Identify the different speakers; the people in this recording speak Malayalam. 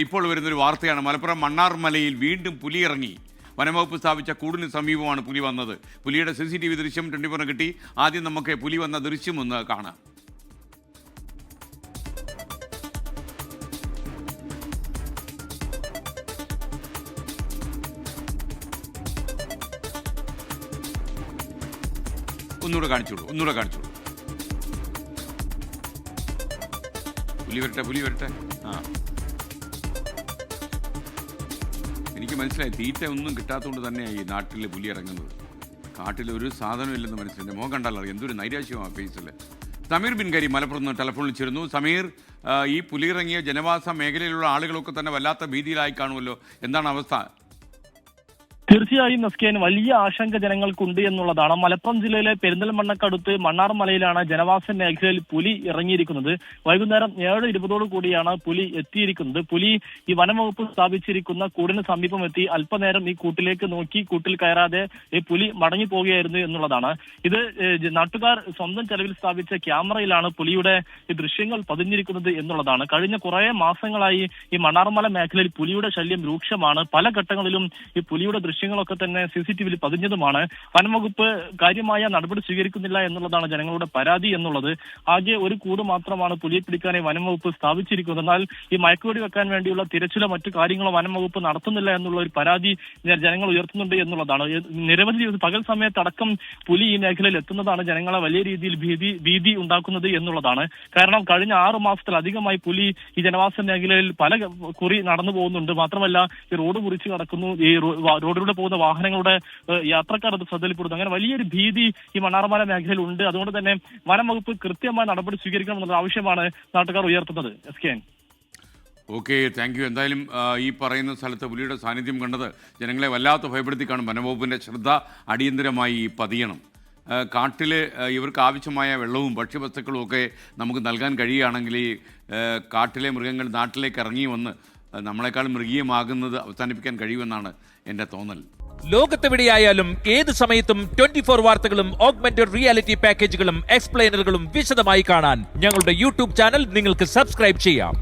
Speaker 1: ഇപ്പോൾ വരുന്നൊരു വാർത്തയാണ്. മലപ്പുറം മണ്ണാർമലയിൽ വീണ്ടും പുലി ഇറങ്ങി. വനംവകുപ്പ് സ്ഥാപിച്ച കൂടിന് സമീപമാണ് പുലി വന്നത്. പുലിയുടെ CCTV ദൃശ്യം 24 കിട്ടി. ആദ്യം നമുക്ക് പുലി വന്ന ദൃശ്യം ഒന്ന് കാണാം. ഒന്നുകൂടെ കാണിച്ചോളൂ. പുലി വരട്ടെ. എനിക്ക് മനസ്സിലായി, തീറ്റ ഒന്നും കിട്ടാത്തതുകൊണ്ട് തന്നെയാണ് ഈ നാട്ടിൽ പുലി ഇറങ്ങുന്നത്. കാട്ടിൽ ഒരു സാധനം ഇല്ലെന്ന് മനസ്സിലായി. മുഖം കണ്ടാലോ എന്തൊരു നൈരാശ്യമാണ് ഫേസിൽ. സമീർ ബിൻകരി മലപ്പുറത്ത് നിന്ന് ടെലിഫോണിൽ വിളിച്ചിരുന്നു. സമീർ, ഈ പുലി ഇറങ്ങിയ ജനവാസ മേഖലയിലുള്ള ആളുകളൊക്കെ തന്നെ വല്ലാത്ത ഭീതിയിലായി കാണുമല്ലോ, എന്താണ് അവസ്ഥ?
Speaker 2: തീർച്ചയായും എസ്കേൻ, വലിയ ആശങ്ക ജനങ്ങൾക്കുണ്ട് എന്നുള്ളതാണ്. മലപ്പുറം ജില്ലയിലെ പെരിന്തൽമണ്ണക്കടുത്ത് മണ്ണാർമലയിലാണ് ജനവാസ മേഖലയിൽ പുലി ഇറങ്ങിയിരിക്കുന്നത്. വൈകുന്നേരം 7:20 കൂടിയാണ് പുലി എത്തിയിരിക്കുന്നത്. പുലി ഈ വനംവകുപ്പ് സ്ഥാപിച്ചിരിക്കുന്ന കൂടിന് സമീപം എത്തി അല്പനേരം ഈ കൂട്ടിലേക്ക് നോക്കി കൂട്ടിൽ കയറാതെ ഈ പുലി മടങ്ങി പോവുകയായിരുന്നു എന്നുള്ളതാണ്. ഇത് നാട്ടുകാർ സ്വന്തം ചെലവിൽ സ്ഥാപിച്ച ക്യാമറയിലാണ് പുലിയുടെ ഈ ദൃശ്യങ്ങൾ പതിഞ്ഞിരിക്കുന്നത് എന്നുള്ളതാണ്. കഴിഞ്ഞ കുറെ മാസങ്ങളായി ഈ മണ്ണാർമല മേഖലയിൽ പുലിയുടെ ശല്യം രൂക്ഷമാണ്. പല ഘട്ടങ്ങളിലും ഈ പുലിയുടെ ദൃശ്യങ്ങളൊക്കെ തന്നെ CCTVയിൽ പതിഞ്ഞതുമാണ്. വനംവകുപ്പ് കാര്യമായ നടപടി സ്വീകരിക്കുന്നില്ല എന്നുള്ളതാണ് ജനങ്ങളുടെ പരാതി എന്നുള്ളത്. ആകെ ഒരു കൂട് മാത്രമാണ് പുലിയെ പിടിക്കാനായി വനംവകുപ്പ് സ്ഥാപിച്ചിരിക്കുന്നത്. എന്നാൽ ഈ മയക്കുവെടി വെക്കാൻ വേണ്ടിയുള്ള തിരച്ചിലോ മറ്റു കാര്യങ്ങളോ വനംവകുപ്പ് നടത്തുന്നില്ല എന്നുള്ള ഒരു പരാതി ജനങ്ങൾ ഉയർത്തുന്നുണ്ട് എന്നുള്ളതാണ്. നിരവധി പകൽ സമയത്തടക്കം പുലി ഈ മേഖലയിൽ എത്തുന്നതാണ് ജനങ്ങളെ വലിയ രീതിയിൽ ഭീതി ഉണ്ടാക്കുന്നത് എന്നുള്ളതാണ്. കാരണം കഴിഞ്ഞ 6 മാസത്തിലധികമായി പുലി ഈ ജനവാസ മേഖലയിൽ പല കുറി നടന്നു പോകുന്നുണ്ട്. മാത്രമല്ല ഈ റോഡ് മുറിച്ച് കടക്കുന്നു. ഈ റോഡിലൂടെ പോകുന്ന വാഹനങ്ങളുടെ യാത്രക്കാർ അത് ശ്രദ്ധയിൽപ്പെടുന്നു. അങ്ങനെ വലിയൊരു ഭീതി ഈ മണ്ണാർമല മേഖലയിൽ ഉണ്ട്. അതുകൊണ്ട് തന്നെ വനം വകുപ്പ് കൃത്യമായ നടപടി സ്വീകരിക്കണമെന്നുള്ള ആവശ്യമാണ് നാട്ടുകാർ ഉയർത്തുന്നത്. എസ്കേൻ.
Speaker 1: Okay, thank you. എന്തായാലും ഈ പറയുന്ന സ്ഥലത്ത് പുലിയുടെ സാന്നിധ്യം കണ്ടത് ജനങ്ങളെ വല്ലാത്ത ഭയപ്പെടുത്തി കാണും. വനംവകുപ്പിൻ്റെ ശ്രദ്ധ അടിയന്തരമായി പതിയണം. കാട്ടിൽ ഇവർക്ക് ആവശ്യമായ വെള്ളവും ഭക്ഷ്യവസ്തുക്കളും ഒക്കെ നമുക്ക് നൽകാൻ കഴിയുകയാണെങ്കിൽ ഈ കാട്ടിലെ മൃഗങ്ങൾ നാട്ടിലേക്ക് ഇറങ്ങി വന്ന് നമ്മളെക്കാൾ മൃഗീയമാകുന്നത് അവസാനിപ്പിക്കാൻ കഴിയുമെന്നാണ് എൻ്റെ തോന്നൽ.
Speaker 3: ലോകത്തെവിടെയായാലും ഏത് സമയത്തും 24 വാർത്തകളും ഓഗ്മെന്റഡ് റിയാലിറ്റി പാക്കേജുകളും എക്സ്പ്ലെയിനറുകളും വിശദമായി കാണാൻ ഞങ്ങളുടെ YouTube ചാനൽ നിങ്ങൾക്ക് സബ്സ്ക്രൈബ് ചെയ്യാം.